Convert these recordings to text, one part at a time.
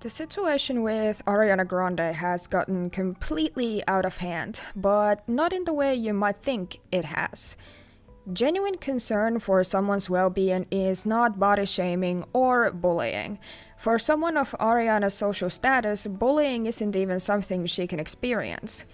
The situation with Ariana Grande has gotten completely out of hand, but not in the way you might think it has. Genuine concern for someone's well-being is not body shaming or bullying. For someone of Ariana's social status, bullying isn't even something she can experience.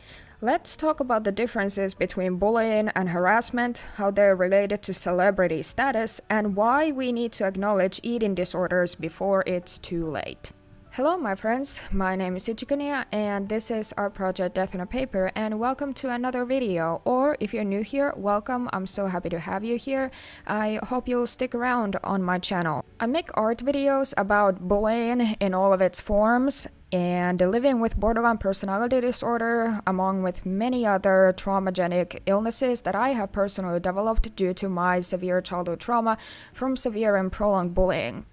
Let's talk about the differences between bullying and harassment, how they're related to celebrity status, and why we need to acknowledge eating disorders before it's too late. Hello my friends, my name is Ichikunia and this is our project Death on a Paper, and welcome to another video, or if you're new here, welcome, I'm so happy to have you here. I hope you'll stick around on my channel. I make art videos about bullying in all of its forms and living with borderline personality disorder, among with many other traumagenic illnesses that I have personally developed due to my severe childhood trauma from severe and prolonged bullying.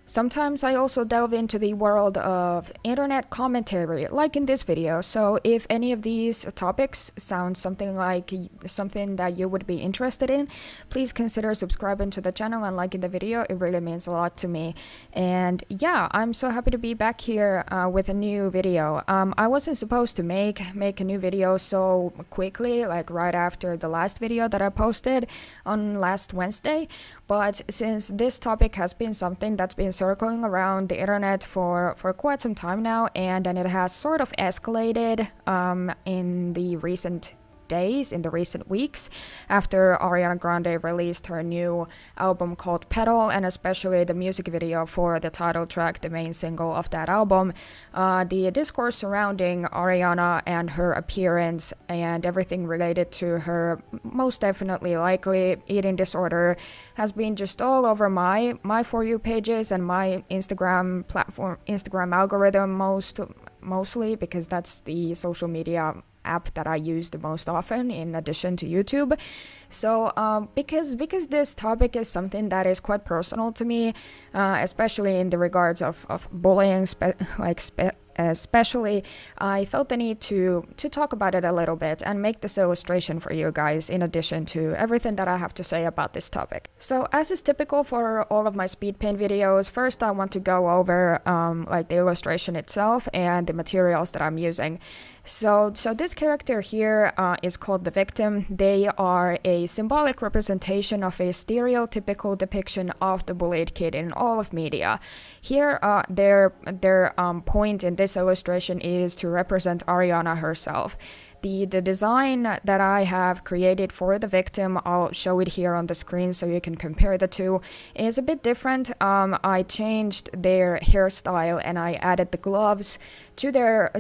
Sometimes I also delve into the world of internet commentary, like in this video, so if any of these topics sound something like something that you would be interested in, please consider subscribing to the channel and liking the video. It really means a lot to me. And yeah, I'm so happy to be back here with a new video. I wasn't supposed to make a new video so quickly, like right after the last video that I posted on last Wednesday, but since this topic has been something that's been circling around the internet for quite some time now, and it has sort of escalated in the recent days, in the recent weeks, after Ariana Grande released her new album called Petal, and especially the music video for the title track, the main single of that album. The discourse surrounding Ariana and her appearance and everything related to her most definitely likely eating disorder has been just all over my For You pages and my Instagram platform, Instagram algorithm mostly, because that's the social media app that I use the most often in addition to YouTube. So because this topic is something that is quite personal to me, especially in the regards of bullying, especially, I felt the need to talk about it a little bit and make this illustration for you guys in addition to everything that I have to say about this topic. So as is typical for all of my speed paint videos, first I want to go over like the illustration itself and the materials that I'm using. So this character here is called the victim. They are a symbolic representation of a stereotypical depiction of the bullied kid in all of media. Here, their point in this illustration is to represent Ariana herself. The design that I have created for the victim, I'll show it here on the screen so you can compare the two, is a bit different. I changed their hairstyle and I added the gloves to their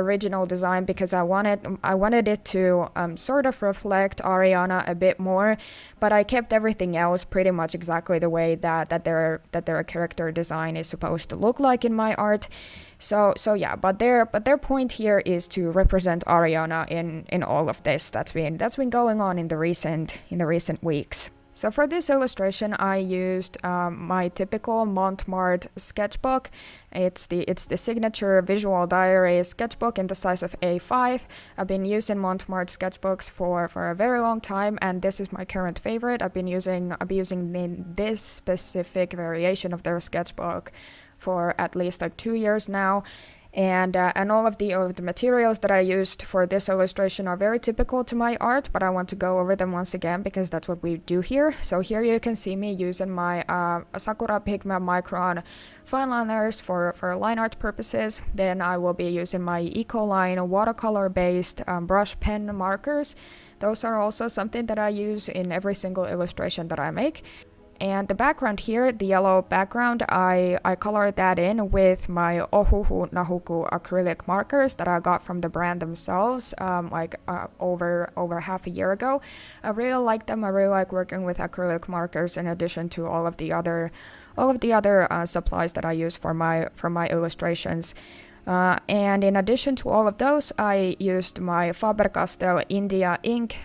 original design because I wanted it to sort of reflect Ariana a bit more, but I kept everything else pretty much exactly the way that their character design is supposed to look like in my art. So yeah, but their point here is to represent Ariana in all of this that's been going on in the recent weeks. So for this illustration, I used my typical Montmartre sketchbook. It's the signature visual diary sketchbook in the size of A5. I've been using Montmartre sketchbooks for a very long time, and this is my current favorite. I've been using this specific variation of their sketchbook for at least like 2 years now. And all of the materials that I used for this illustration are very typical to my art, but I want to go over them once again because that's what we do here. So here you can see me using my Sakura Pigment Micron fine liners for line art purposes. Then I will be using my Ecoline watercolor-based brush pen markers. Those are also something that I use in every single illustration that I make. And the background here, the yellow background, I colored that in with my Ohuhu Nahuku acrylic markers that I got from the brand themselves over half a year ago. I really like them. I really like working with acrylic markers in addition to all of the other supplies that I use for my illustrations. And in addition to all of those, I used my Faber-Castell India ink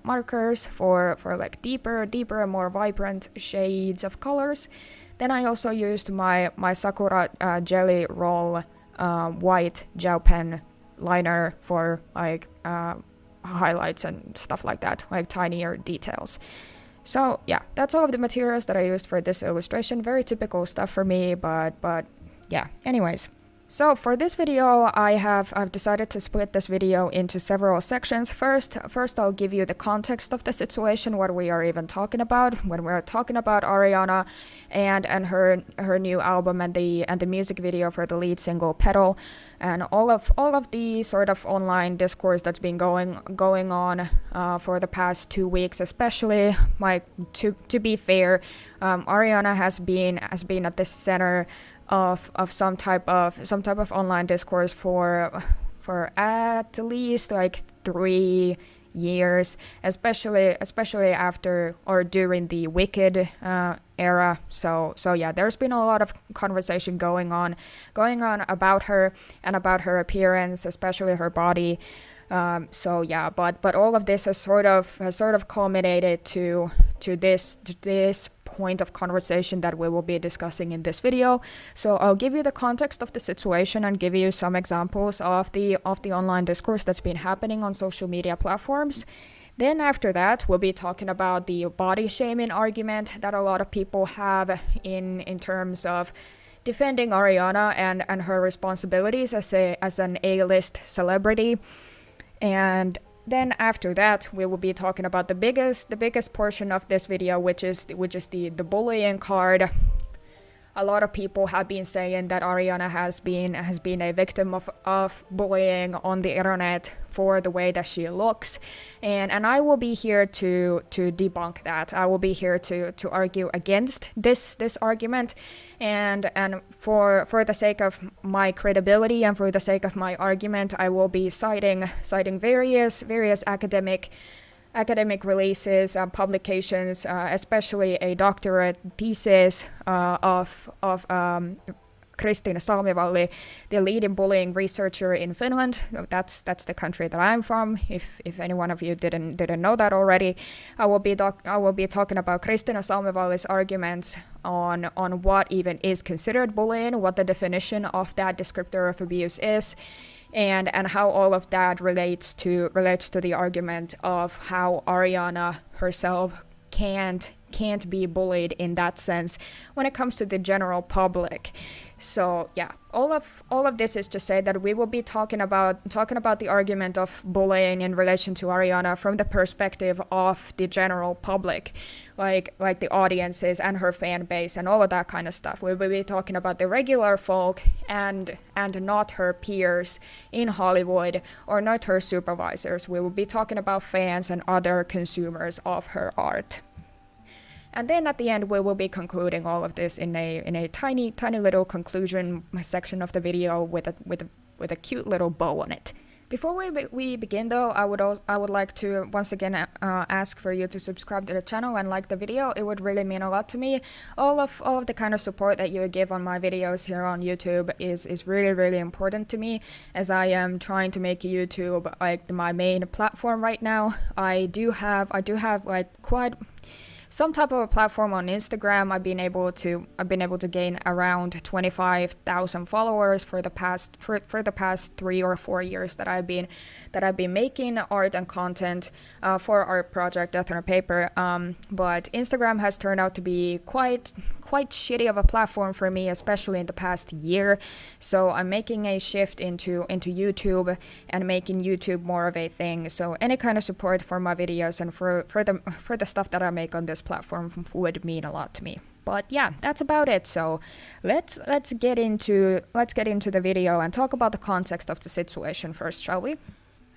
markers for like deeper and more vibrant shades of colors. Then I also used my Sakura Jelly Roll white gel pen liner for like highlights and stuff like that, like tinier details. So yeah, that's all of the materials that I used for this illustration. Very typical stuff for me, but yeah, anyways. So for this video, I've decided to split this video into several sections. First I'll give you the context of the situation, what we are even talking about when we're talking about Ariana and her new album and the music video for the lead single Petal, and all of the sort of online discourse that's been going on for the past 2 weeks, especially. To be fair, Ariana has been at the center of some type of online discourse for at least like 3 years, especially after or during the Wicked era. So yeah, there's been a lot of conversation going on about her and about her appearance, especially her body. So yeah, but all of this has sort of culminated to this point of conversation that we will be discussing in this video. So I'll give you the context of the situation and give you some examples of the online discourse that's been happening on social media platforms. Then after that, we'll be talking about the body shaming argument that a lot of people have in terms of defending Ariana and her responsibilities as an A-list celebrity. And then after that, we will be talking about the biggest portion of this video, which is the bullying card. A lot of people have been saying that Ariana has been a victim of bullying on the internet for the way that she looks, and I will be here to debunk that. I will be here to argue against this argument, and for the sake of my credibility and for the sake of my argument, I will be citing various academic releases, publications, especially a doctorate thesis of Christina Salmivalli, the leading bullying researcher in Finland. That's the country that I'm from. If any one of you didn't know that already, I will be talking about Christina Salmivalli's arguments on what even is considered bullying, what the definition of that descriptor of abuse is, and how all of that relates to the argument of how Ariana herself can't be bullied in that sense when it comes to the general public. So yeah, all of this is to say that we will be talking about the argument of bullying in relation to Ariana from the perspective of the general public, like the audiences and her fan base and all of that kind of stuff. We will be talking about the regular folk and not her peers in Hollywood or not her supervisors. We will be talking about fans and other consumers of her art. And then at the end, we will be concluding all of this in a tiny little conclusion section of the video with a cute little bow on it. Before we begin though, I would like to once again ask for you to subscribe to the channel and like the video. It would really mean a lot to me. All of the kind of support that you give on my videos here on YouTube is really important to me, as I am trying to make YouTube like my main platform right now. I do have like quite some type of a platform on Instagram. I've been able to gain around 25,000 followers for the past 3 or 4 years that I've been making art and content for our project Death on a Paper. But Instagram has turned out to be quite shitty of a platform for me, especially in the past year. So I'm making a shift into YouTube and making YouTube more of a thing. So any kind of support for my videos and for the stuff that I make on this platform would mean a lot to me. But yeah, that's about it. So let's get into the video and talk about the context of the situation first, shall we?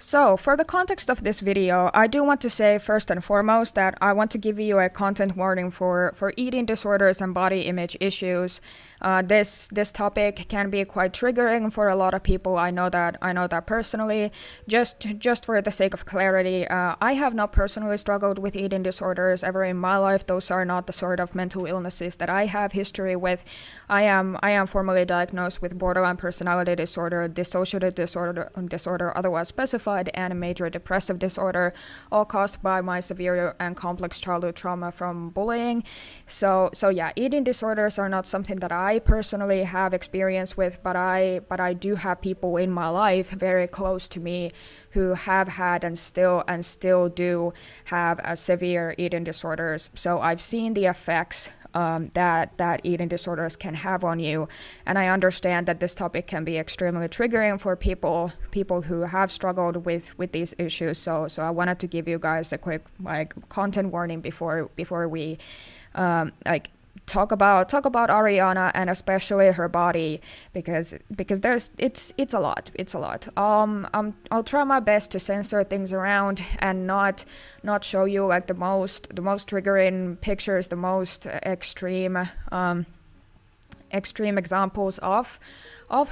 So, for the context of this video, I do want to say first and foremost that I want to give you a content warning for eating disorders and body image issues. This topic can be quite triggering for a lot of people. I know that personally. Just for the sake of clarity, I have not personally struggled with eating disorders ever in my life. Those are not the sort of mental illnesses that I have history with. I am formally diagnosed with borderline personality disorder, dissociative disorder otherwise specified, and a major depressive disorder, all caused by my severe and complex childhood trauma from bullying. So yeah, eating disorders are not something that I personally have experience with, but I do have people in my life very close to me who have had and still do have severe eating disorders. So I've seen the effects that eating disorders can have on you. And I understand that this topic can be extremely triggering for people who have struggled with these issues. So I wanted to give you guys a quick content warning before we talk about Ariana, and especially her body, because it's a lot. I'll try my best to censor things around and not show you like the most triggering pictures, the most extreme examples of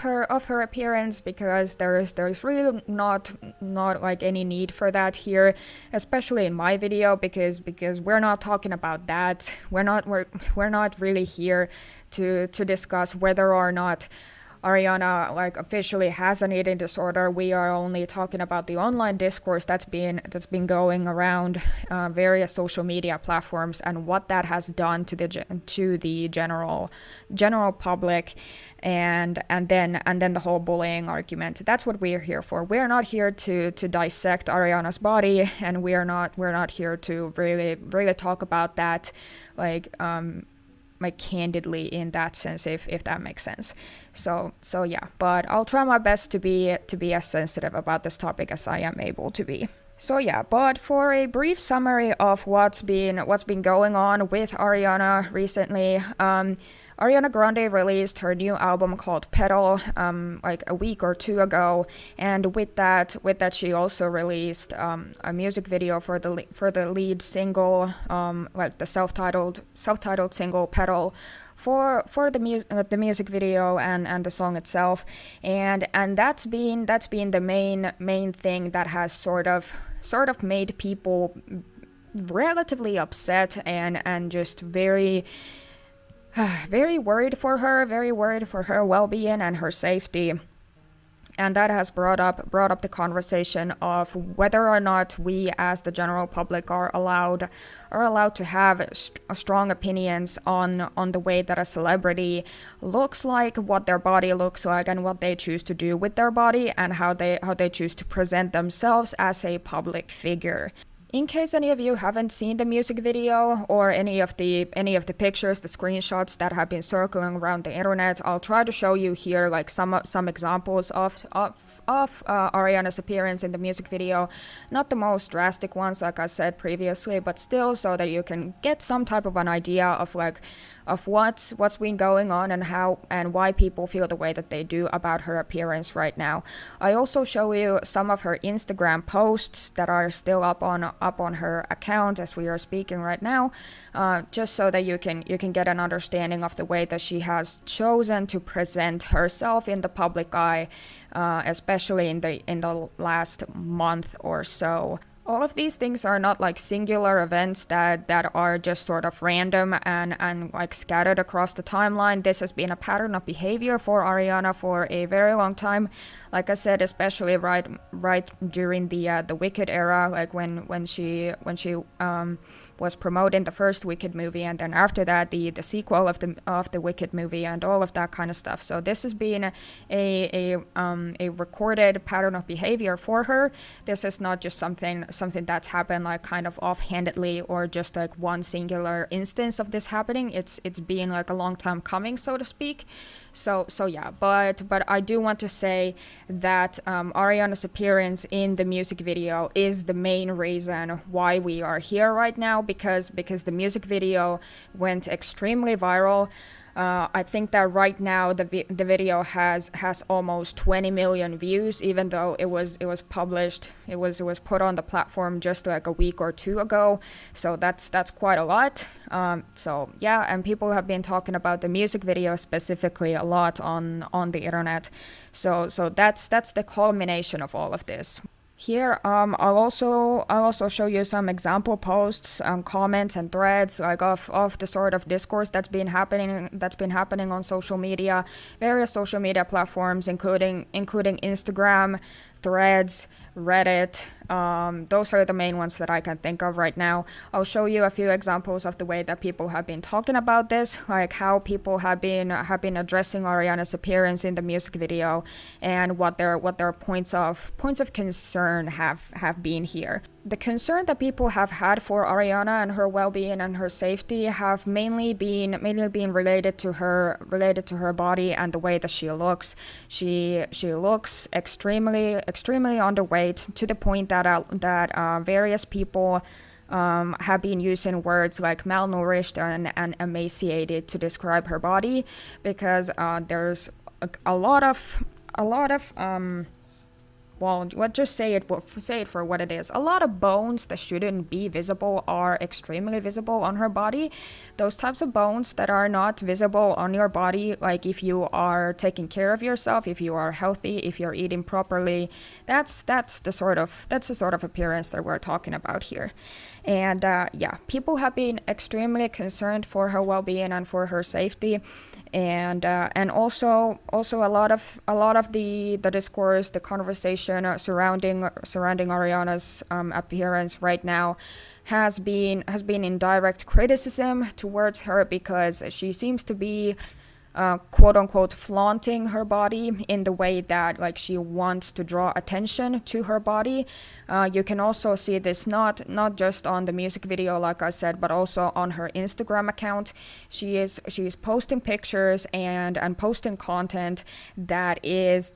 her appearance, because there's really not like any need for that here, especially in my video, because we're not talking about that. We're not really here to discuss whether or not Ariana like officially has an eating disorder. We are only talking about the online discourse that's been going around various social media platforms, and what that has done to the general public, and then the whole bullying argument. That's what we are here for. We're not here to dissect Ariana's body, and we're not here to really talk about that like candidly in that sense, if that makes sense. So yeah, but I'll try my best to be as sensitive about this topic as I am able to be. So yeah, but for a brief summary of what's been going on with Ariana recently, Ariana Grande released her new album called Petal like a week or two ago, and with that she also released a music video for the lead single, like the self-titled single Petal, for the music video and the song itself, and that's been the main thing that has sort of made people relatively upset and just very worried for her well-being and her safety. And that has brought up the conversation of whether or not we as the general public are allowed to have strong opinions on the way that a celebrity looks like, what their body looks like, and what they choose to do with their body, and how they choose to present themselves as a public figure. In case any of you haven't seen the music video or any of the pictures, the screenshots that have been circling around the internet, I'll try to show you here like some examples of Ariana's appearance in the music video. Not the most drastic ones, like I said previously, but still, so that you can get some type of an idea of what's been going on and how and why people feel the way that they do about her appearance right now. I also show you some of her Instagram posts that are still up on her account as we are speaking right now, just so that you can get an understanding of the way that she has chosen to present herself in the public eye, especially in the last month or so. All of these things are not like singular events that are just sort of random and like scattered across the timeline. This has been a pattern of behavior for Ariana for a very long time. Like I said, especially right during the Wicked era, like when she was promoting the first Wicked movie, and then after that the sequel of the Wicked movie and all of that kind of stuff. So this has been a recorded pattern of behavior for her. This is not just something that's happened like kind of offhandedly or just like one singular instance of this happening. It's been like a long time coming, so to speak. So yeah, but I do want to say that Ariana's appearance in the music video is the main reason why we are here right now, because the music video went extremely viral. I think that right now the video has almost 20 million views, even though it was published. It was put on the platform just like a week or two ago. So that's quite a lot. So yeah, and people have been talking about the music video specifically a lot on the internet. So that's the culmination of all of this. Here, I'll also show you some example posts, comments and threads like of the sort of discourse that's been happening on social media, various social media platforms, including Instagram, Threads, Reddit. Those are the main ones that I can think of right now. I'll show you a few examples of the way that people have been talking about this, like how people have been addressing Ariana's appearance in the music video and what their points of concern have been here. the concern that people have had for Ariana and her well-being and her safety have mainly been related to her body and the way that she looks. She looks extremely underweight, to the point that various people have been using words like malnourished and emaciated to describe her body, because there's a lot of well, let's just say it for what it is. A lot of bones that shouldn't be visible are extremely visible on her body. Those types of bones that are not visible on your body, like if you are taking care of yourself, if you are healthy, if you're eating properly, that's the sort of appearance that we're talking about here. And people have been extremely concerned for her well-being and for her safety. And also a lot of the discourse, the conversation surrounding Ariana's appearance right now has been in direct criticism towards her, because she seems to be quote unquote flaunting her body in the way that like she wants to draw attention to her body. You can also see this not just on the music video, like I said, but also on her Instagram account. She is posting pictures and posting content that is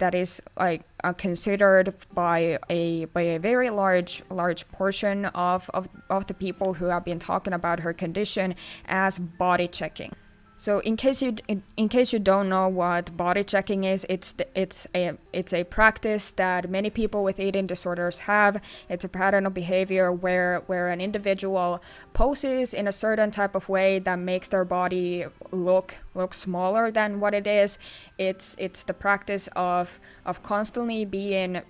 like considered by a very large portion of the people who have been talking about her condition as body checking. So in case you don't know what body checking is, it's a practice that many people with eating disorders have. It's a pattern of behavior where an individual poses in a certain type of way that makes their body look smaller than what it is. It's the practice of constantly being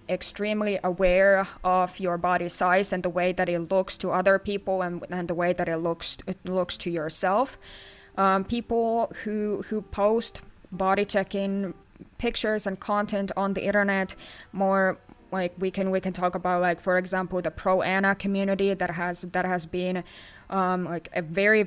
extremely aware of your body size and the way that it looks to other people and the way that it looks to yourself. People who post body checking pictures and content on the internet, more like we can talk about, like, for example, the pro Anna community that has been like a very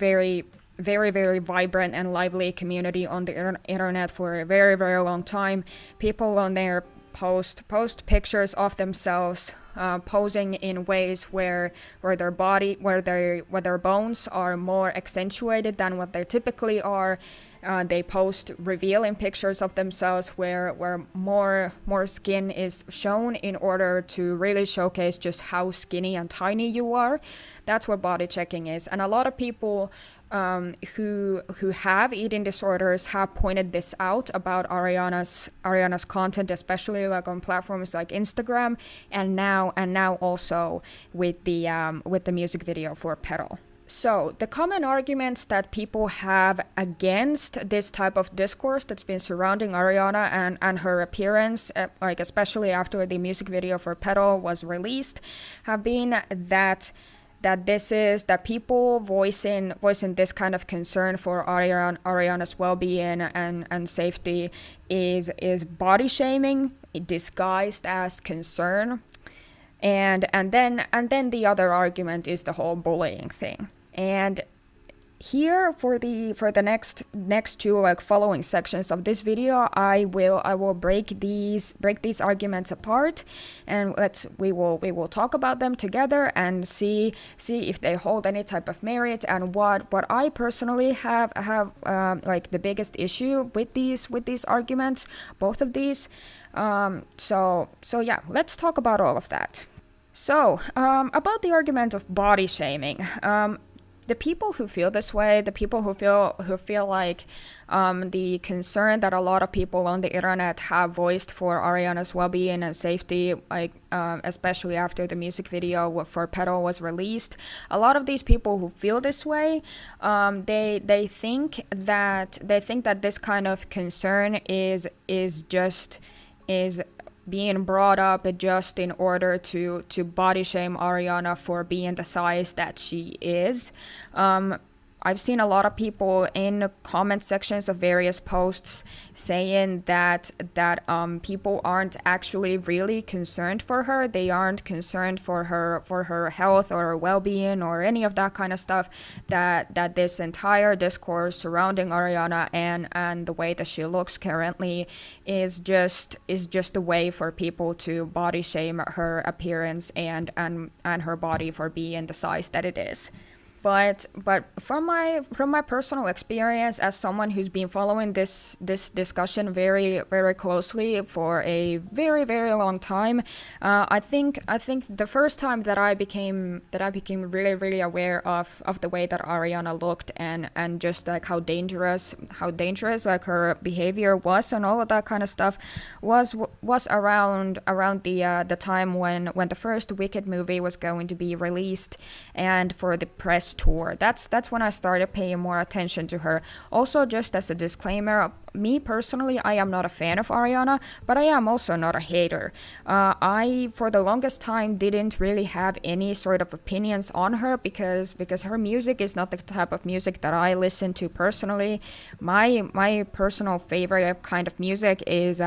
vibrant and lively community on the internet for a very long time. People on there post pictures of themselves posing in ways where their bones are more accentuated than what they typically are. They post revealing pictures of themselves where more skin is shown in order to really showcase just how skinny and tiny you are. That's what body checking is. And a lot of people who have eating disorders have pointed this out about Ariana's content, especially like on platforms like Instagram, and now also with the music video for Petal. So the common arguments that people have against this type of discourse that's been surrounding Ariana and her appearance, like especially after the music video for Petal was released, have been that people voicing this kind of concern for Ariana's well-being and safety is body shaming disguised as concern, and then the other argument is the whole bullying thing. And here for the next two like following sections of this video, I will break these arguments apart, and we will talk about them together and see if they hold any type of merit, and what I personally have like the biggest issue with these arguments, both of these. So yeah, let's talk about all of that. So about the argument of body shaming. The people who feel this way, the people who feel like the concern that a lot of people on the internet have voiced for Ariana's well-being and safety, like especially after the music video for Petal was released, a lot of these people who feel this way, they think that this kind of concern is being brought up just in order to body shame Ariana for being the size that she is. I've seen a lot of people in comment sections of various posts saying that people aren't actually really concerned for her. They aren't concerned for her health or well-being or any of that kind of stuff. That this entire discourse surrounding Ariana and the way that she looks currently is just a way for people to body shame her appearance and her body for being the size that it is. But from my personal experience as someone who's been following this discussion very very closely for a very very long time, I think the first time that I became really really aware of the way that Ariana looked and just like how dangerous like her behavior was and all of that kind of stuff was around the time when the first Wicked movie was going to be released and for the press tour. That's when I started paying more attention to her. Also, just as a disclaimer, me personally, I am not a fan of Ariana, but I am also not a hater. I, for the longest time, didn't really have any sort of opinions on her because her music is not the type of music that I listen to personally. My personal favorite kind of music is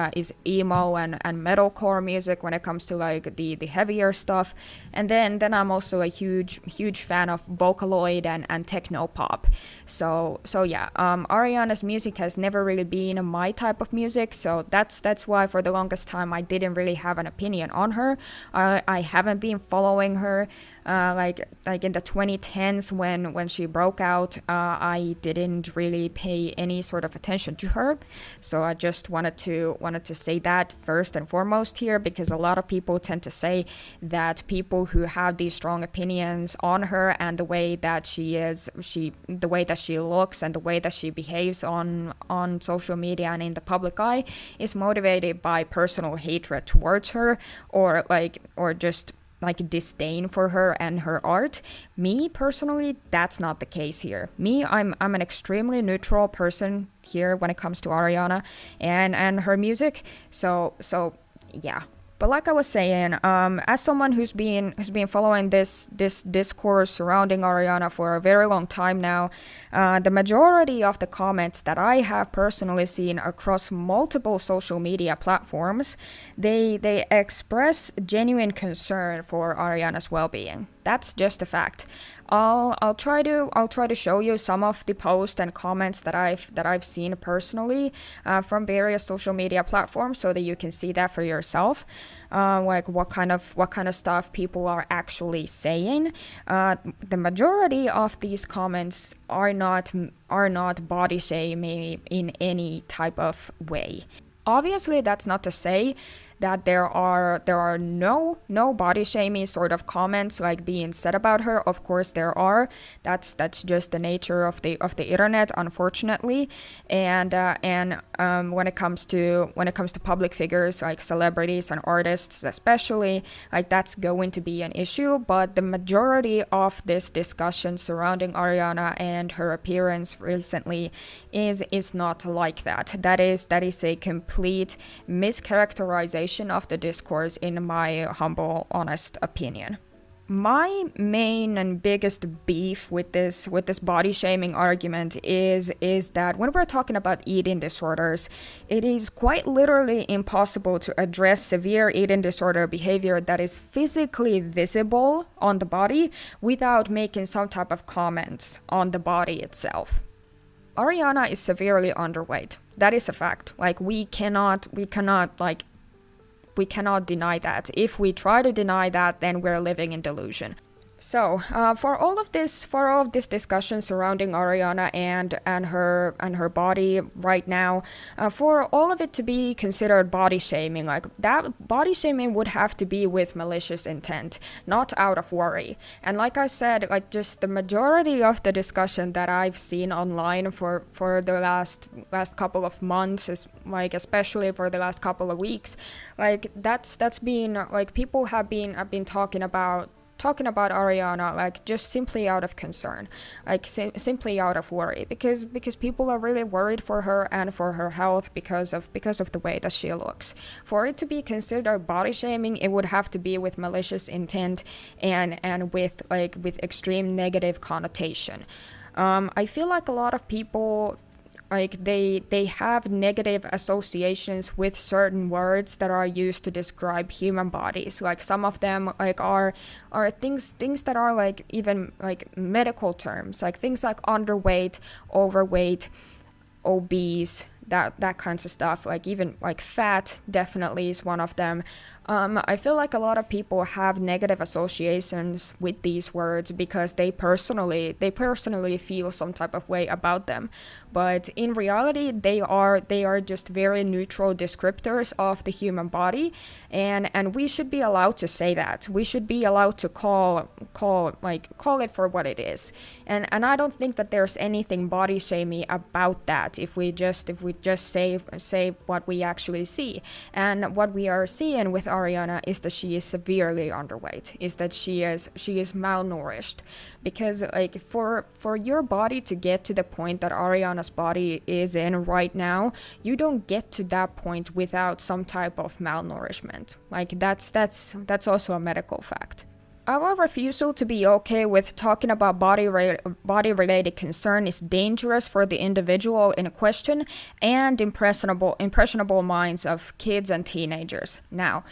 emo and metalcore music when it comes to like the heavier stuff. And then I'm also a huge fan of Vocaloid and techno pop. So yeah, Ariana's music has never really been my type of music, so that's why for the longest time I didn't really have an opinion on her. I haven't been following her like in the 2010s when she broke out. I didn't really pay any sort of attention to her, so I just wanted to say that first and foremost here, because a lot of people tend to say that people who have these strong opinions on her and the way that the way that she looks and the way that she behaves on social media and in the public eye is motivated by personal hatred towards her or just like disdain for her and her art. Me personally, that's not the case here. Me, I'm an extremely neutral person here when it comes to Ariana and her music. So yeah. But like I was saying, as someone who's been following this discourse surrounding Ariana for a very long time now, the majority of the comments that I have personally seen across multiple social media platforms, they express genuine concern for Ariana's well-being. That's just a fact. I'll try to show you some of the posts and comments that I've seen personally from various social media platforms, so that you can see that for yourself, like what kind of stuff people are actually saying. The majority of these comments are not body shaming in any type of way. Obviously, that's not to say that there are no body shaming sort of comments like being said about her. Of course there are. That's just the nature of the internet, unfortunately. And when it comes to public figures like celebrities and artists especially, like that's going to be an issue. But the majority of this discussion surrounding Ariana and her appearance recently is not like that. That is a complete mischaracterization of the discourse, in my humble, honest opinion. My main and biggest beef with this body shaming argument is that when we're talking about eating disorders, it is quite literally impossible to address severe eating disorder behavior that is physically visible on the body without making some type of comments on the body itself. Ariana is severely underweight. That is a fact. Like we cannot deny that. If we try to deny that, then we're living in delusion. So, for all of this discussion surrounding Ariana and her body right now, for all of it to be considered body shaming, like that body shaming would have to be with malicious intent, not out of worry. And like I said, like just the majority of the discussion that I've seen online for the last couple of months, is like especially for the last couple of weeks, like that's been like people have been talking about Ariana like just simply out of concern, like simply out of worry, because people are really worried for her and for her health because of the way that she looks. For it to be considered body shaming, it would have to be with malicious intent and with extreme negative connotation. I feel like a lot of people, like they have negative associations with certain words that are used to describe human bodies. Like some of them like are things that are like even like medical terms, like things like underweight, overweight, obese, that kinds of stuff. Like even like fat definitely is one of them. I feel like a lot of people have negative associations with these words because they personally feel some type of way about them. But in reality, they are just very neutral descriptors of the human body, and we should be allowed to say that. We should be allowed to call it for what it is. And I don't think that there's anything body shamey about that if we just say what we actually see. And what we are seeing with Ariana is that she is severely underweight, is that she is malnourished. Because like for your body to get to the point that Ariana's body is in right now, you don't get to that point without some type of malnourishment. Like that's also a medical fact. Our refusal to be okay with talking about body-related concern is dangerous for the individual in question and impressionable minds of kids and teenagers. Now,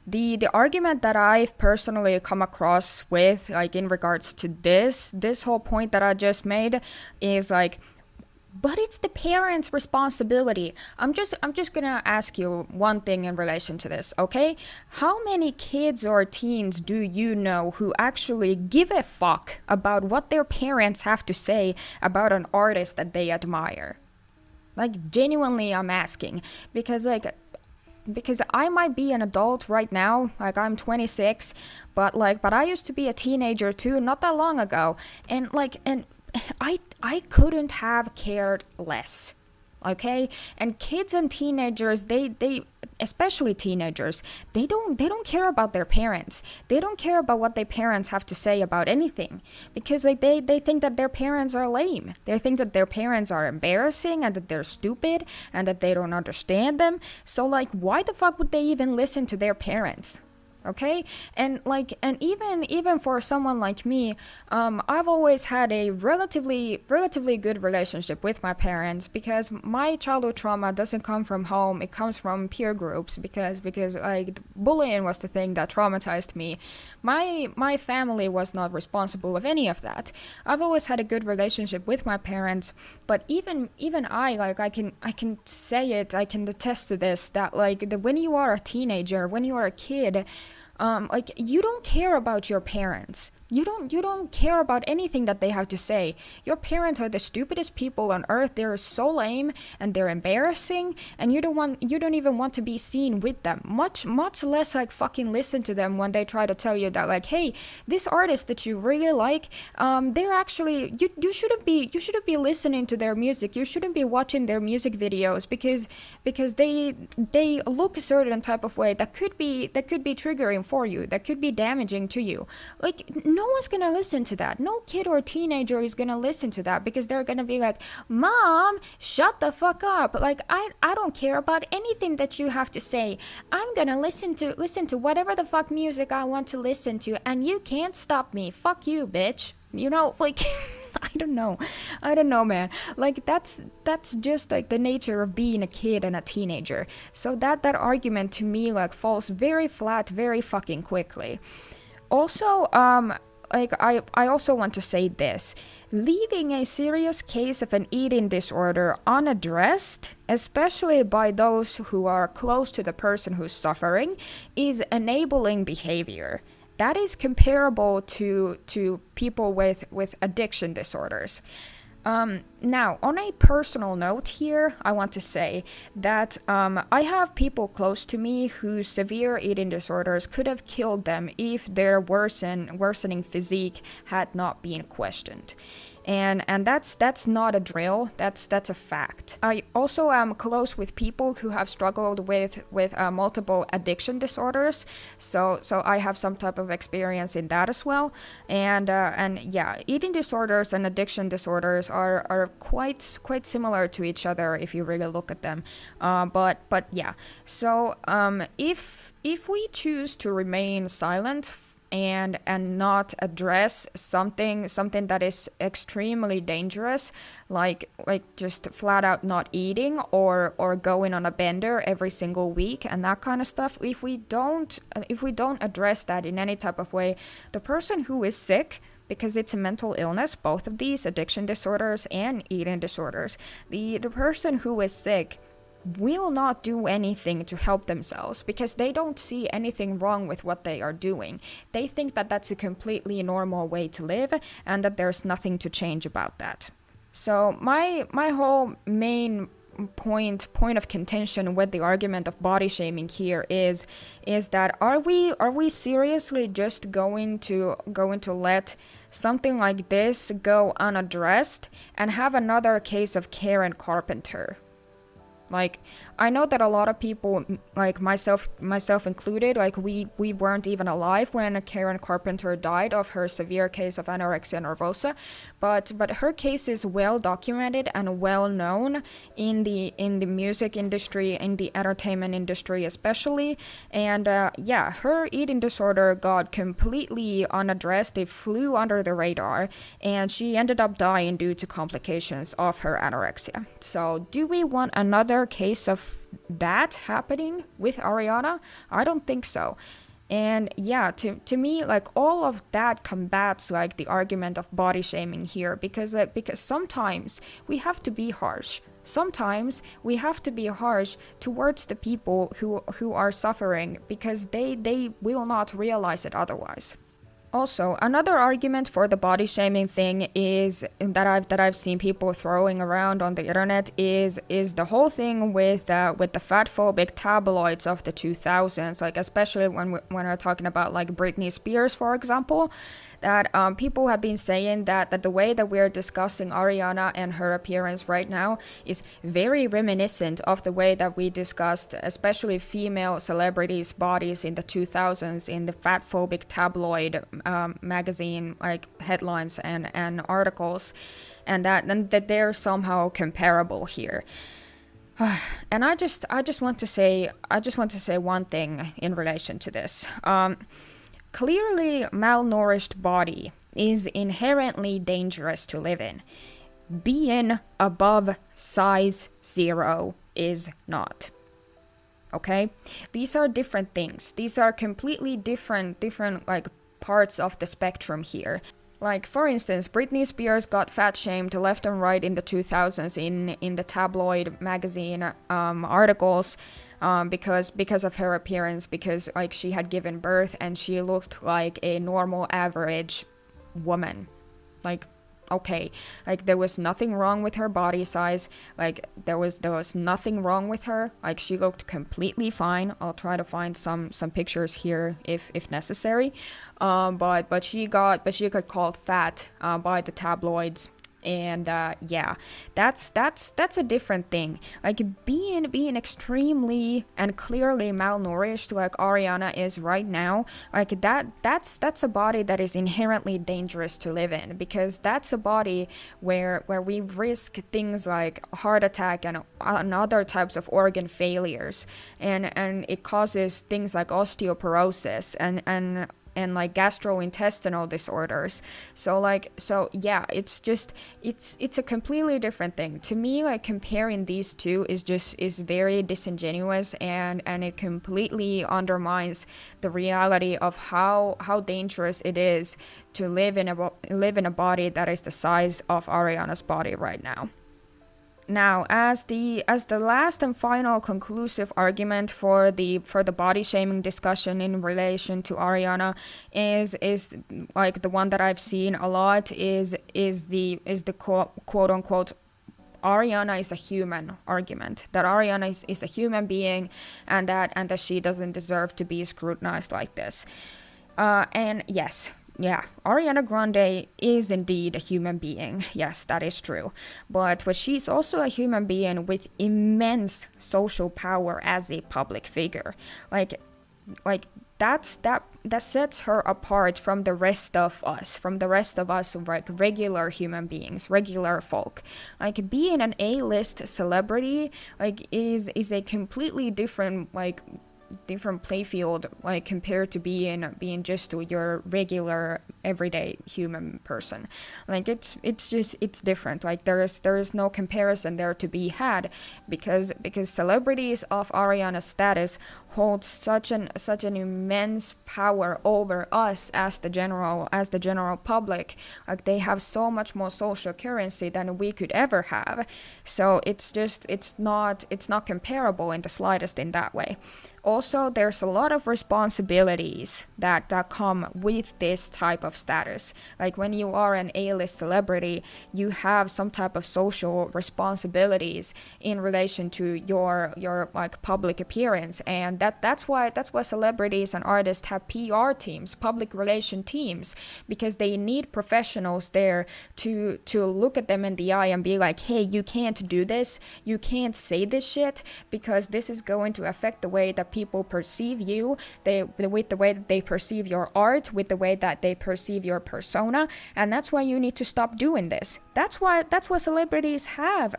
the argument that I've personally come across with, like in regards to this whole point that I just made, is like, but it's the parents' responsibility. I'm just gonna ask you one thing in relation to this, okay? How many kids or teens do you know who actually give a fuck about what their parents have to say about an artist that they admire? Like, genuinely, I'm asking. Because I might be an adult right now, like I'm 26, but I used to be a teenager too, not that long ago, and I couldn't have cared less. Okay? And kids and teenagers, they especially teenagers, they don't care about their parents. They don't care about what their parents have to say about anything, because like they think that their parents are lame. They think that their parents are embarrassing and that they're stupid and that they don't understand them. So like, why the fuck would they even listen to their parents? Okay, and even for someone like me, I've always had a relatively good relationship with my parents, because my childhood trauma doesn't come from home; it comes from peer groups. Because like bullying was the thing that traumatized me. My family was not responsible of any of that. I've always had a good relationship with my parents, but even I can say it, I can attest to this, that like when you are a teenager, when you are a kid, like you don't care about your parents. You don't care about anything that they have to say. Your parents are the stupidest people on earth. They're so lame and they're embarrassing, and you don't even want to be seen with them. Much less like fucking listen to them when they try to tell you that like, hey, this artist that you really like, they're actually you shouldn't be listening to their music. You shouldn't be watching their music videos because they look a certain type of way that could be triggering for you, that could be damaging to you. Like, no one's gonna listen to that. No kid or teenager is gonna listen to that, because they're gonna be like, Mom, shut the fuck up. Like, I don't care about anything that you have to say. I'm gonna listen to whatever the fuck music I want to listen to, and you can't stop me. Fuck you, bitch. You know, like I don't know, man. Like that's just like the nature of being a kid and a teenager. So that argument to me like falls very flat very fucking quickly. Also, like I also want to say this: leaving a serious case of an eating disorder unaddressed, especially by those who are close to the person who's suffering, is enabling behavior. That is comparable to people with addiction disorders. Now, on a personal note here, I want to say that I have people close to me whose severe eating disorders could have killed them if their worsening physique had not been questioned. And that's not a drill. That's a fact. I also am close with people who have struggled with multiple addiction disorders. So I have some type of experience in that as well. And yeah, eating disorders and addiction disorders are quite similar to each other if you really look at them. But yeah. So if we choose to remain silent and not address something that is extremely dangerous, like just flat out not eating or going on a bender every single week and that kind of stuff, if we don't address that in any type of way, the person who is sick, because it's a mental illness, both of these, addiction disorders and eating disorders, the person who is sick will not do anything to help themselves because they don't see anything wrong with what they are doing. They think that that's a completely normal way to live and that there's nothing to change about that. So my whole main point of contention with the argument of body shaming here is that are we seriously just going to let something like this go unaddressed and have another case of Karen Carpenter? Like, I know that a lot of people, like myself included, like we weren't even alive when Karen Carpenter died of her severe case of anorexia nervosa, but her case is well documented and well known in the music industry, in the entertainment industry especially, and her eating disorder got completely unaddressed. It flew under the radar, and she ended up dying due to complications of her anorexia. So, do we want another case of that happening with Ariana? I don't think so. And yeah, to me, like, all of that combats like the argument of body shaming here, because sometimes we have to be harsh. Sometimes we have to be harsh towards the people who are suffering because they will not realize it otherwise. Also, another argument for the body shaming thing is that I've seen people throwing around on the internet is the whole thing with the fat phobic tabloids of the 2000s, like especially when we're talking about like Britney Spears, for example, that people have been saying that the way that we're discussing Ariana and her appearance right now is very reminiscent of the way that we discussed especially female celebrities' bodies in the 2000s in the fat phobic tabloid magazine like headlines and articles, and that they're somehow comparable here. And I just want to say one thing in relation to this. Clearly, malnourished body is inherently dangerous to live in. Being above size 0 is not. Okay? These are different things. These are completely different like parts of the spectrum here. Like, for instance, Britney Spears got fat shamed left and right in the 2000s in the tabloid magazine articles. Because of her appearance, because like she had given birth and she looked like a normal average woman. Like, okay, like there was nothing wrong with her body size, like there was nothing wrong with her, like she looked completely fine. I'll try to find some pictures here if necessary. But she got called fat by the tabloids. And that's a different thing. Like being extremely and clearly malnourished like Ariana is right now, like that's a body that is inherently dangerous to live in, because that's a body where we risk things like heart attack and other types of organ failures, and it causes things like osteoporosis and like gastrointestinal disorders. So yeah, it's a completely different thing. To me, like comparing these two is very disingenuous, and it completely undermines the reality of how dangerous it is to live in a body that is the size of Ariana's body right now. Now, as the last and final conclusive argument for the body shaming discussion in relation to Ariana is like the one that I've seen a lot is the quote unquote Ariana is a human argument, that Ariana is a human being and that she doesn't deserve to be scrutinized like this. And yes. Yeah, Ariana Grande is indeed a human being. Yes, that is true. But she's also a human being with immense social power as a public figure. Like that sets her apart from the rest of us, like regular human beings, regular folk. Like being an A-list celebrity, like is a completely different like playfield, like compared to being just your regular everyday human person. Like it's different. Like there is no comparison there to be had, because celebrities of Ariana's status hold such an immense power over us as the general public. Like they have so much more social currency than we could ever have. So it's not comparable in the slightest in that way. Also, there's a lot of responsibilities that come with this type of status. Like when you are an A-list celebrity, you have some type of social responsibilities in relation to your like public appearance, and that's why celebrities and artists have PR teams, public relation teams, because they need professionals there to look at them in the eye and be like, hey, you can't do this, you can't say this shit, because this is going to affect the way that people perceive you, with the way that they perceive your art, with the way that they perceive your persona, and that's why you need to stop doing this. That's why celebrities have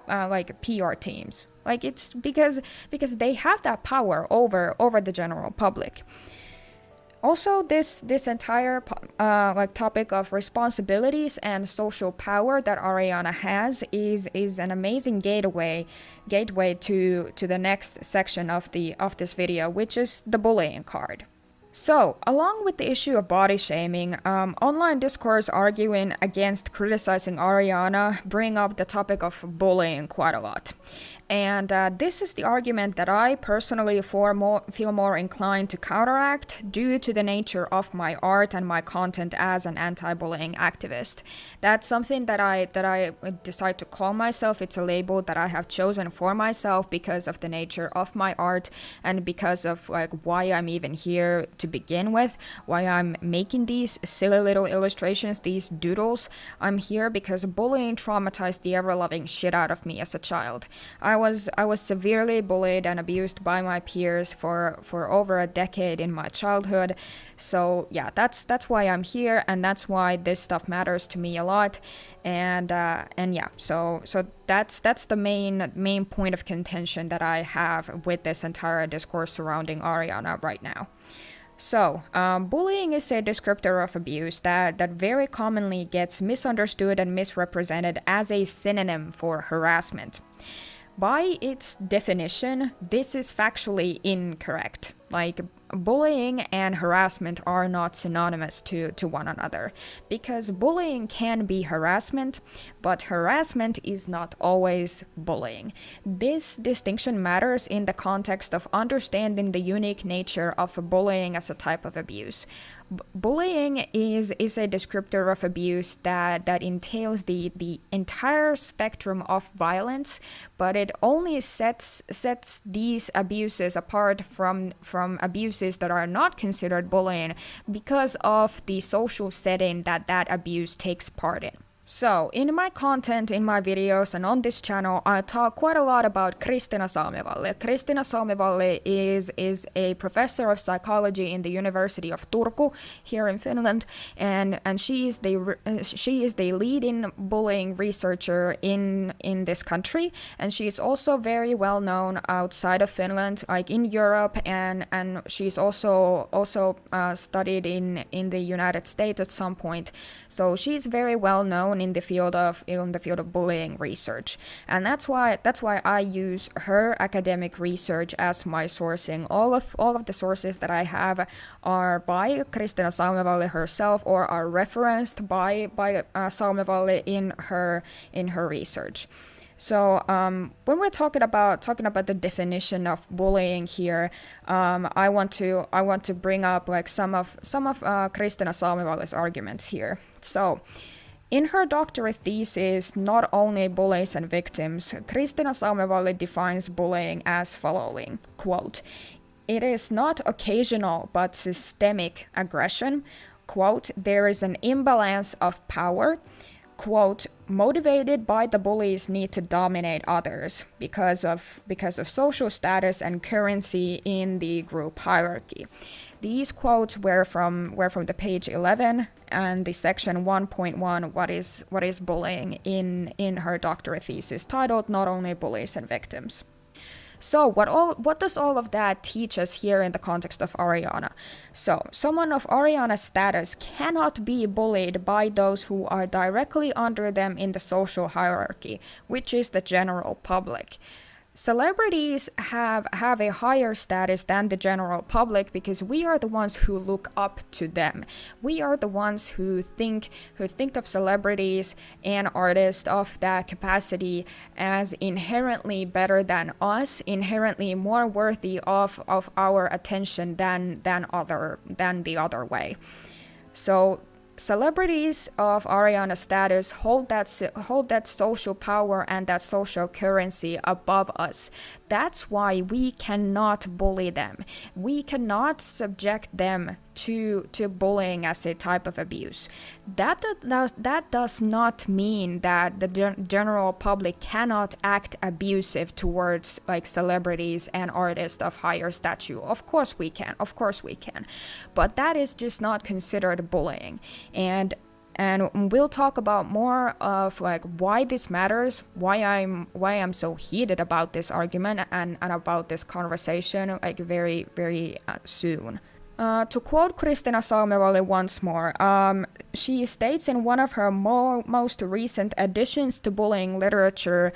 like PR teams. Like it's because they have that power over the general public. Also, this entire like topic of responsibilities and social power that Ariana has is an amazing gateway to the next section of this video, which is the bullying card. So, along with the issue of body shaming, online discourse arguing against criticizing Ariana bring up the topic of bullying quite a lot. And this is the argument that I personally feel more inclined to counteract due to the nature of my art and my content as an anti-bullying activist. That's something that I decide to call myself. It's a label that I have chosen for myself because of the nature of my art and because of like why I'm even here to begin with, why I'm making these silly little illustrations, these doodles. I'm here because bullying traumatized the ever-loving shit out of me as a child. I was severely bullied and abused by my peers for over a decade in my childhood. So yeah, that's why I'm here, and that's why this stuff matters to me a lot. And yeah, so that's the main point of contention that I have with this entire discourse surrounding Ariana right now. So, bullying is a descriptor of abuse that very commonly gets misunderstood and misrepresented as a synonym for harassment. By its definition, this is factually incorrect. Like, bullying and harassment are not synonymous to one another, because bullying can be harassment, but harassment is not always bullying. This distinction matters in the context of understanding the unique nature of bullying as a type of abuse. Bullying is a descriptor of abuse that entails the entire spectrum of violence, but it only sets these abuses apart from abuses that are not considered bullying because of the social setting that abuse takes part in. So, in my content, in my videos, and on this channel, I talk quite a lot about Christina Salmivalli. Christina Salmivalli is a professor of psychology in the University of Turku here in Finland, and she is the leading bullying researcher in this country, and she is also very well known outside of Finland, like in Europe, and she's also studied in the United States at some point. So she's very well known in the field of bullying research, and that's why I use her academic research as my sourcing. All of the sources that I have are by Christina Salmivalli herself or are referenced by Salmivalli in her research. So when we're talking about the definition of bullying here, I want to bring up like some of Christina Salmivalli's arguments here. So, in her doctorate thesis, Not Only Bullies and Victims, Christina Salmivalli defines bullying as following, quote, "It is not occasional but systemic aggression, quote, there is an imbalance of power, quote, motivated by the bullies need to dominate others because of social status and currency in the group hierarchy." These quotes were from the page 11 and the section 1.1, what is bullying, in her doctorate thesis titled Not Only Bullies and Victims. So what does all of that teach us here in the context of Ariana? So someone of Ariana's status cannot be bullied by those who are directly under them in the social hierarchy, which is the general public. Celebrities have a higher status than the general public because we are the ones who look up to them. We are the ones who think of celebrities and artists of that capacity as inherently better than us, inherently more worthy of our attention than the other way. So celebrities of Ariana's status hold that social power and that social currency above us. That's why we cannot bully them. We cannot subject them to bullying as a type of abuse. That does not mean that the general public cannot act abusive towards like celebrities and artists of higher stature. Of course we can. But that is just not considered bullying. And we'll talk about more of like why this matters, why I'm so heated about this argument and about this conversation like very, very soon. To quote Christina Salmivalli once more, she states in one of her most recent additions to bullying literature,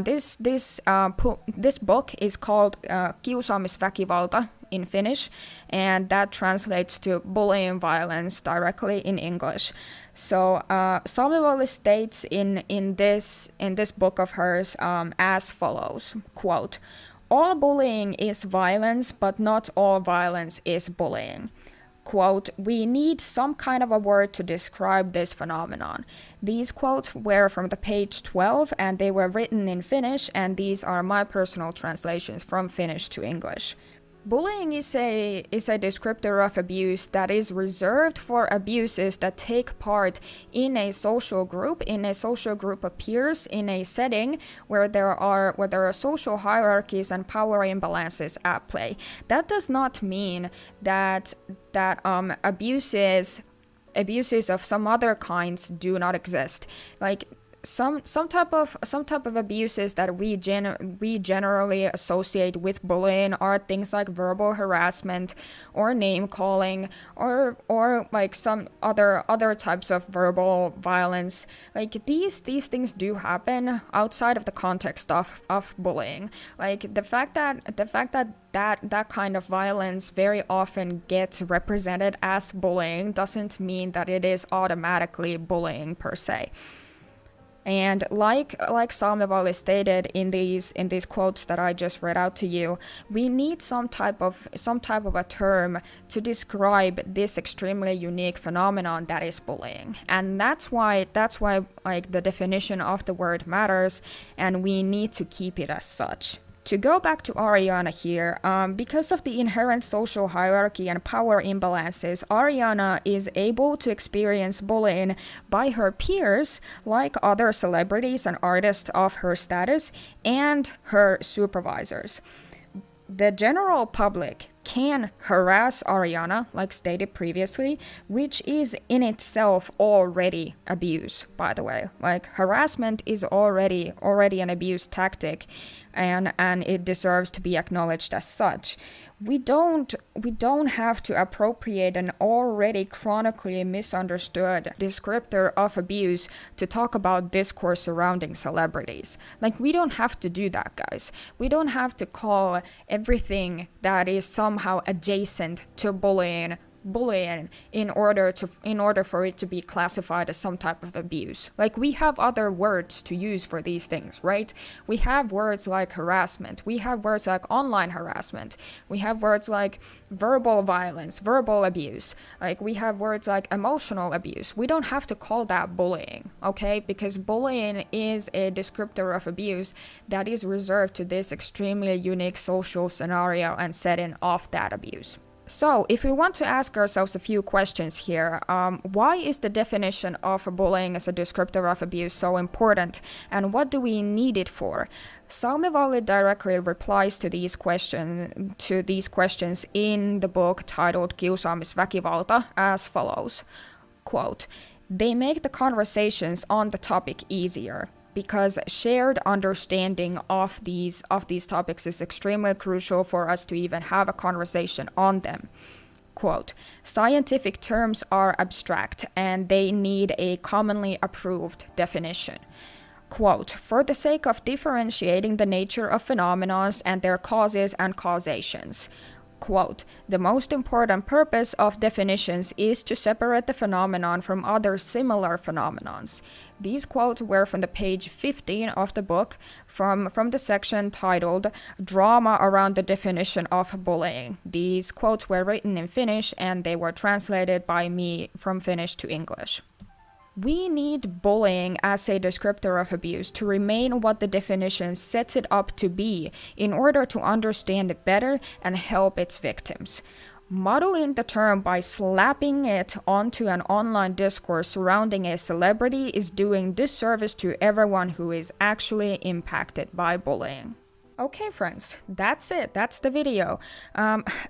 this book is called Kiusaamisväkivalta in Finnish, and that translates to bullying violence directly in English. So Salmivalli states in this book of hers as follows, quote, "All bullying is violence, but not all violence is bullying." Quote, "We need some kind of a word to describe this phenomenon." These quotes were from the page 12 and they were written in Finnish, and these are my personal translations from Finnish to English. Bullying is a descriptor of abuse that is reserved for abuses that take part in a social group of peers, in a setting where there are social hierarchies and power imbalances at play. That does not mean that abuses of some other kinds do not exist. Like some type of abuses that we generally associate with bullying are things like verbal harassment or name calling or like some other types of verbal violence. Like these things do happen outside of the context of bullying. Like the fact that kind of violence very often gets represented as bullying doesn't mean that it is automatically bullying per se. And like Salmivalli stated in these quotes that I just read out to you, we need some type of a term to describe this extremely unique phenomenon that is bullying. And that's why like the definition of the word matters, and we need to keep it as such. To go back to Ariana here, because of the inherent social hierarchy and power imbalances, Ariana is able to experience bullying by her peers, like other celebrities and artists of her status, and her supervisors. The general public can harass Ariana, like stated previously, which is in itself already abuse, by the way. Like harassment is already an abuse tactic, and it deserves to be acknowledged as such. We don't have to appropriate an already chronically misunderstood descriptor of abuse to talk about discourse surrounding celebrities. Like we don't have to do that, guys. We don't have to call everything that is somehow adjacent to bullying in order for it to be classified as some type of abuse. Like we have other words to use for these things, right? We have words like harassment. We have words like online harassment. We have words like verbal violence, verbal abuse. Like we have words like emotional abuse. We don't have to call that bullying, okay? Because bullying is a descriptor of abuse that is reserved to this extremely unique social scenario and setting of that abuse. So, if we want to ask ourselves a few questions here, why is the definition of bullying as a descriptor of abuse so important, and what do we need it for? Salmivalli directly replies to these questions in the book titled Kiusaamisväkivalta as follows, quote, "They make the conversations on the topic easier. because shared understanding of these topics is extremely crucial for us to even have a conversation on them. Quote, scientific terms are abstract and they need a commonly approved definition. Quote, for the sake of differentiating the nature of phenomena and their causes and causations. Quote, the most important purpose of definitions is to separate the phenomenon from other similar phenomenons. These quotes were from the page 15 of the book, from the section titled Drama Around the Definition of Bullying. These quotes were written in Finnish and they were translated by me from Finnish to English. We need bullying as a descriptor of abuse to remain what the definition sets it up to be in order to understand it better and help its victims. Modeling the term by slapping it onto an online discourse surrounding a celebrity is doing disservice to everyone who is actually impacted by bullying. Okay, friends, that's it. That's the video.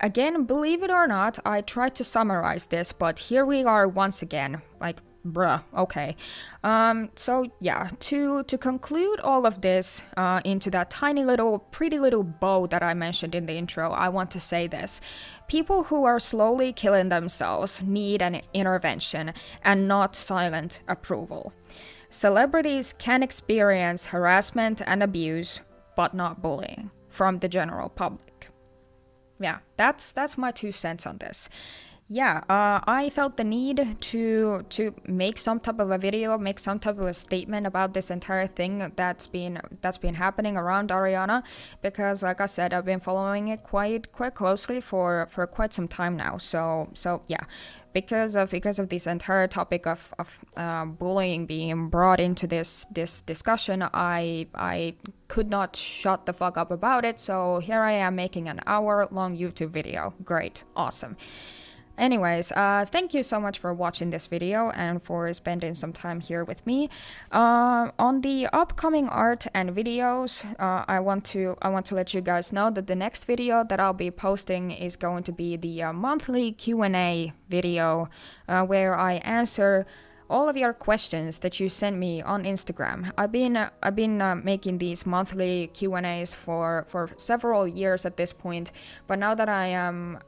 Again, believe it or not, I tried to summarize this, but here we are once again. Like, bruh, okay. So yeah, to conclude all of this into that tiny little, pretty little bow that I mentioned in the intro, I want to say this. People who are slowly killing themselves need an intervention and not silent approval. Celebrities can experience harassment and abuse, but not bullying from the general public. Yeah, that's my 2 cents on this. Yeah, I felt the need to make some type of a video, make some type of a statement about this entire thing that's been happening around Ariana, because like I said, I've been following it quite closely for quite some time now. So yeah, because of this entire topic of bullying being brought into this discussion, I could not shut the fuck up about it. So here I am making an hour-long YouTube video. Great, awesome. Anyways, thank you so much for watching this video and for spending some time here with me. On the upcoming art and videos, I want to let you guys know that the next video that I'll be posting is going to be the monthly Q&A video, where I answer all of your questions that you send me on Instagram. I've been making these monthly Q&As for several years at this point, but now that I am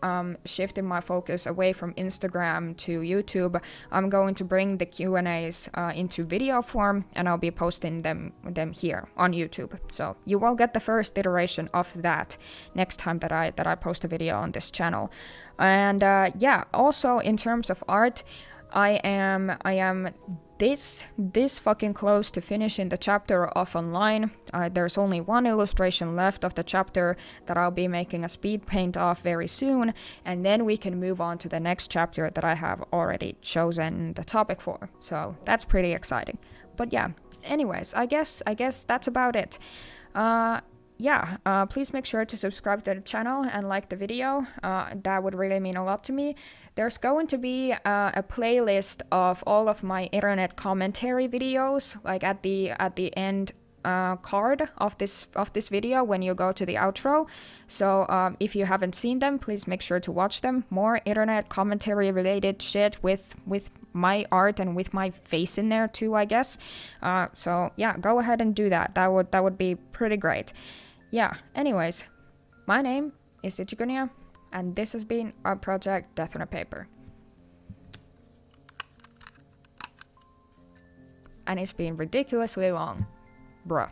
shifting my focus away from Instagram to YouTube, I'm going to bring the Q&As into video form, and I'll be posting them here on YouTube. So you will get the first iteration of that next time that I post a video on this channel. And yeah, also in terms of art, I am this fucking close to finishing the chapter of online. There's only one illustration left of the chapter that I'll be making a speed paint of very soon, and then we can move on to the next chapter that I have already chosen the topic for. So that's pretty exciting. But yeah, anyways, I guess that's about it. Please make sure to subscribe to the channel and like the video. That would really mean a lot to me. There's going to be a playlist of all of my internet commentary videos, like at the end card of this video when you go to the outro. So if you haven't seen them, please make sure to watch them. More internet commentary related shit with my art and with my face in there too, I guess. So yeah, go ahead and do that. That would be pretty great. Yeah, anyways, my name is Ichigunia, and this has been our project Death on a Paper. And it's been ridiculously long. Bruh.